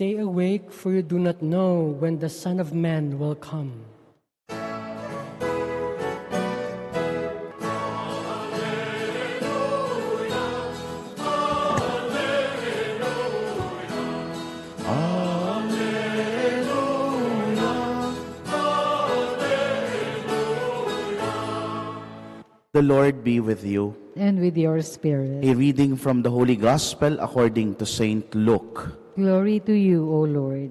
Stay awake, for you do not know when the Son of Man will come. The Lord be with you. And with your spirit. A reading from the Holy Gospel according to Saint Luke. Glory to you, O Lord.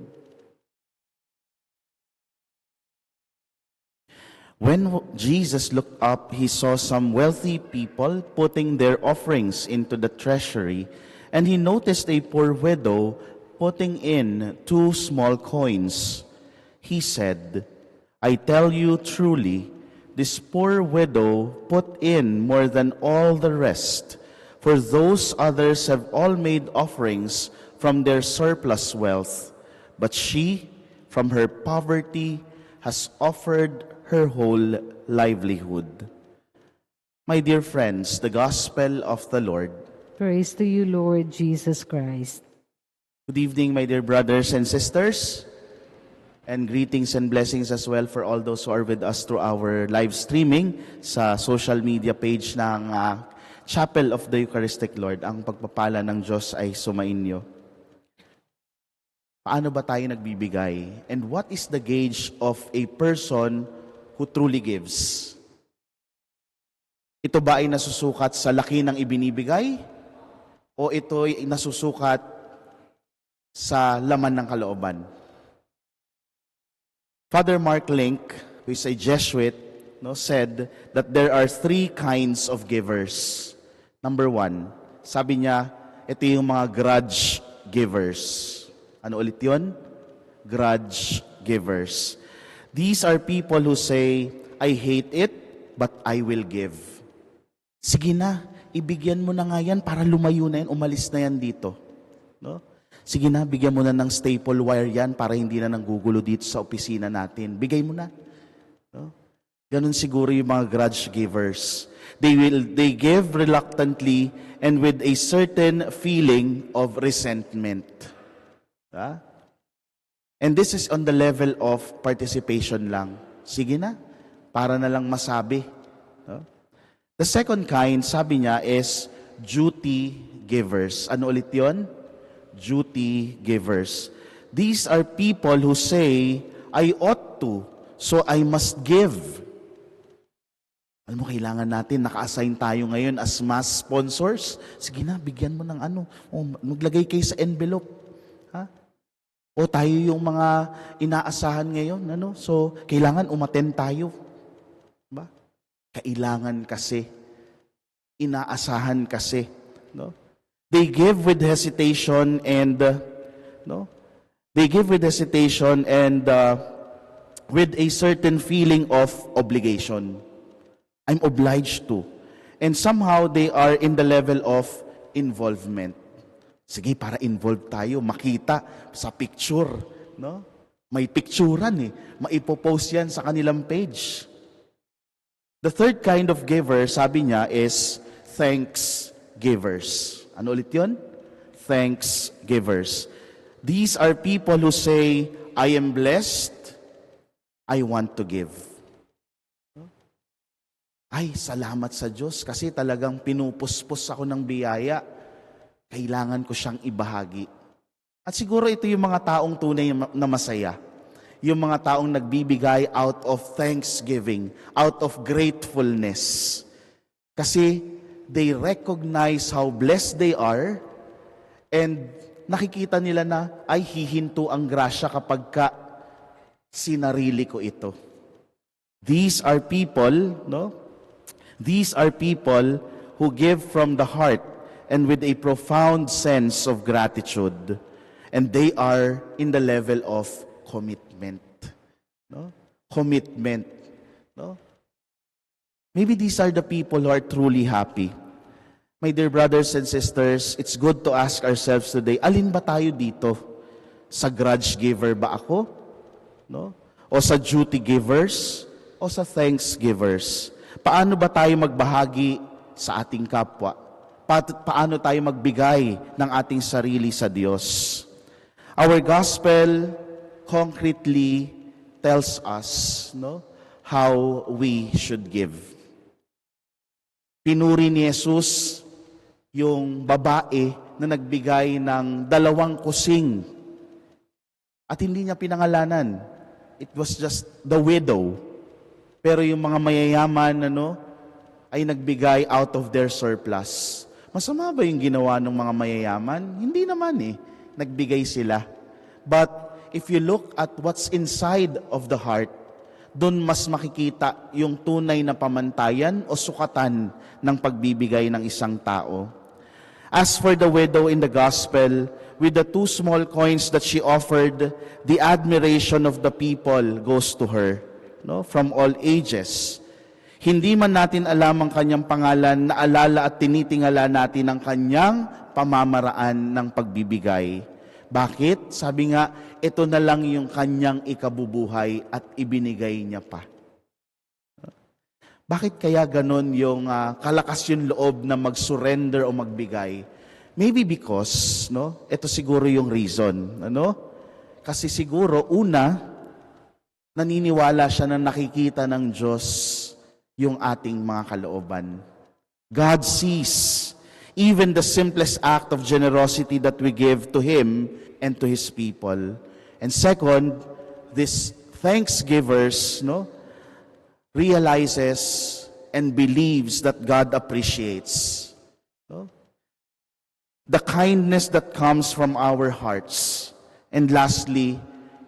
When Jesus looked up, he saw some wealthy people putting their offerings into the treasury, and he noticed a poor widow putting in 2 small coins. He said, "I tell you truly, this poor widow put in more than all the rest, for those others have all made offerings from their surplus wealth, but she, from her poverty, has offered her whole livelihood." My dear friends, the Gospel of the Lord. Praise to you, Lord Jesus Christ. Good evening, my dear brothers and sisters. And greetings and blessings as well for all those who are with us through our live streaming sa social media page ng Chapel of the Eucharistic Lord. Ang pagpapala ng Diyos ay sumainyo. Paano ba tayo nagbibigay? And what is the gauge of a person who truly gives? Ito ba ay nasusukat sa laki ng ibinibigay? O ito ay nasusukat sa laman ng kalooban? Father Mark Link, who is a Jesuit, said that there are 3 kinds of givers. Number 1, sabi niya, ito yung mga grudge givers. Ano ulit yun? Grudge givers. These are people who say, I hate it, but I will give. Sige na, ibigyan mo na nga yan para lumayo na yan, umalis na yan dito. No? Sige na, bigyan mo na ng staple wire yan para hindi na nanggugulo dito sa opisina natin. Bigay mo na. No? Ganun siguro yung mga grudge givers. They give reluctantly and with a certain feeling of resentment. And this is on the level of participation lang. Sige na, para na lang masabi. No? The second kind, sabi niya, is duty givers. Ano ulit yun? Duty givers. These are people who say, I ought to, so I must give. Alam mo, kailangan natin, naka-assign tayo ngayon as mass sponsors. Sige na, bigyan mo ng maglagay kayo sa envelope. O tayo yung mga inaasahan ngayon. So, kailangan umattend tayo. Ba? Kailangan kasi. Inaasahan kasi. No? They give with hesitation and with a certain feeling of obligation. I'm obliged to. And somehow they are in the level of involvement. Sige, para involved tayo, makita sa picture, no? May picturean maipopost yan sa kanilang page. The third kind of giver, sabi niya, is thanks givers. Ano ulit yun? Thanks givers. These are people who say, I am blessed, I want to give. Ay, salamat sa Diyos kasi talagang pinupuspos ako ng biyaya. Kailangan ko siyang ibahagi. At siguro ito yung mga taong tunay na masaya. Yung mga taong nagbibigay out of thanksgiving, out of gratefulness. Kasi they recognize how blessed they are and nakikita nila na ay hihinto ang grasya kapag sinarili ko ito. These are people, These are people who give from the heart and with a profound sense of gratitude. And they are in the level of commitment. Commitment. Maybe these are the people who are truly happy. My dear brothers and sisters, it's good to ask ourselves today, alin ba tayo dito? Sa grudge giver ba ako? O sa duty givers? O sa thanks givers? Paano ba tayo magbahagi sa ating kapwa? Paano tayo magbigay ng ating sarili sa Diyos? Our gospel concretely tells us, no, how we should give. Pinuri ni Jesus yung babae na nagbigay ng 2 kusing. At hindi niya pinangalanan. It was just the widow. Pero yung mga mayayaman, ay nagbigay out of their surplus. Masama ba yung ginawa ng mga mayayaman? Hindi naman Nagbigay sila. But if you look at what's inside of the heart, doon mas makikita yung tunay na pamantayan o sukatan ng pagbibigay ng isang tao. As for the widow in the gospel, with the 2 small coins that she offered, the admiration of the people goes to her, from all ages. Hindi man natin alam ang kanyang pangalan, naalala at tinitingala natin ang kanyang pamamaraan ng pagbibigay. Bakit? Sabi nga, ito na lang yung kanyang ikabubuhay at ibinigay niya pa. Bakit kaya ganon yung kalakas yung loob na mag-surrender o magbigay? Maybe because, ito siguro yung reason. Kasi siguro, una, naniniwala siya na nakikita ng Diyos yung ating mga kalooban. God sees even the simplest act of generosity that we give to Him and to His people. And second, this thanksgivers, realizes and believes that God appreciates the kindness that comes from our hearts. And lastly,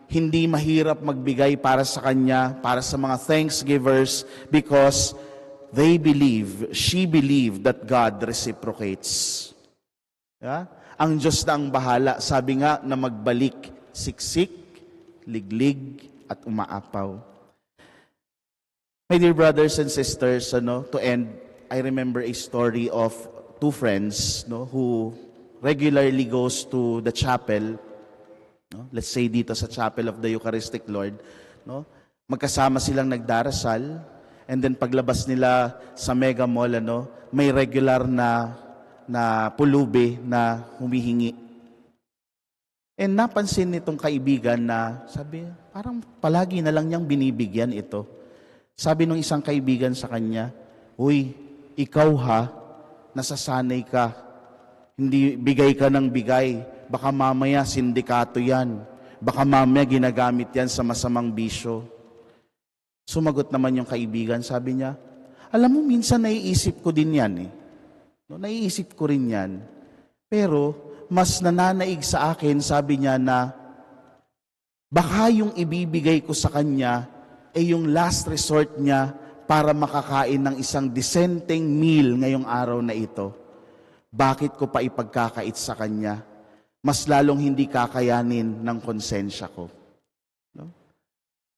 hindi mahirap magbigay para sa Kanya, para sa mga thanksgivers, because she believed that God reciprocates. Ang Diyos na ang bahala, sabi nga na magbalik, siksik, liglig, at umaapaw. My dear brothers and sisters, to end, I remember a story of 2 friends who regularly goes to the chapel. Let's say dito sa Chapel of the Eucharistic Lord, magkasama silang nagdarasal, and then paglabas nila sa Mega Mall, may regular na pulubi na humihingi. And napansin nitong kaibigan na sabi, parang palagi na lang niyang binibigyan ito. Sabi nung isang kaibigan sa kanya, "Uy, ikaw nasasanay ka. Hindi bigay ka ng bigay. Baka mamaya sindikato yan. Baka mamaya ginagamit yan sa masamang bisyo." Sumagot naman yung kaibigan, sabi niya, "Alam mo, minsan naiisip ko din yan Naiisip ko rin yan. Pero, mas nananaig sa akin," sabi niya, "na baka yung ibibigay ko sa kanya ay yung last resort niya para makakain ng isang disenteng meal ngayong araw na ito. Bakit ko pa ipagkakait sa kanya? Mas lalong hindi kakayanin ng konsensya ko."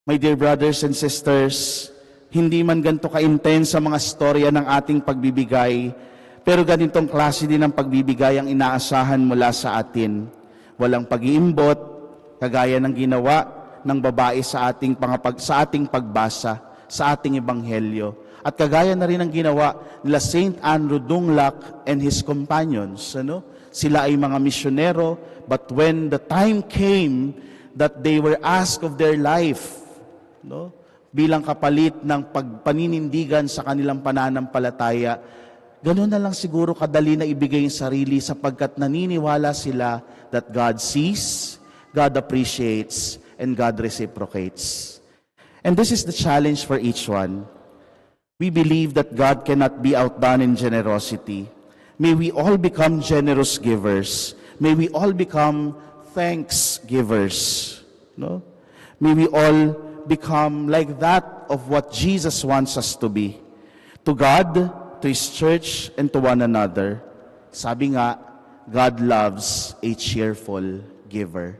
My dear brothers and sisters, hindi man ganito ka-intense sa mga storya ng ating pagbibigay, pero ganitong klase din ng pagbibigay ang inaasahan mula sa atin. Walang pag-iimbot, kagaya ng ginawa ng babae sa ating pagbasa, sa ating ebanghelyo. At kagaya na rin ang ginawa nila Saint Andrew Dunglac and his companions. Sila ay mga misyonero, but when the time came that they were asked of their life, bilang kapalit ng pagpaninindigan sa kanilang pananampalataya, ganoon na lang siguro kadali na ibigay yung sarili sapagkat naniniwala sila that God sees, God appreciates, and God reciprocates. And this is the challenge for each one. We believe that God cannot be outdone in generosity. May we all become generous givers. May we all become thanks givers. May we all become like that of what Jesus wants us to be. To God, to His church, and to one another. Sabi nga, God loves a cheerful giver.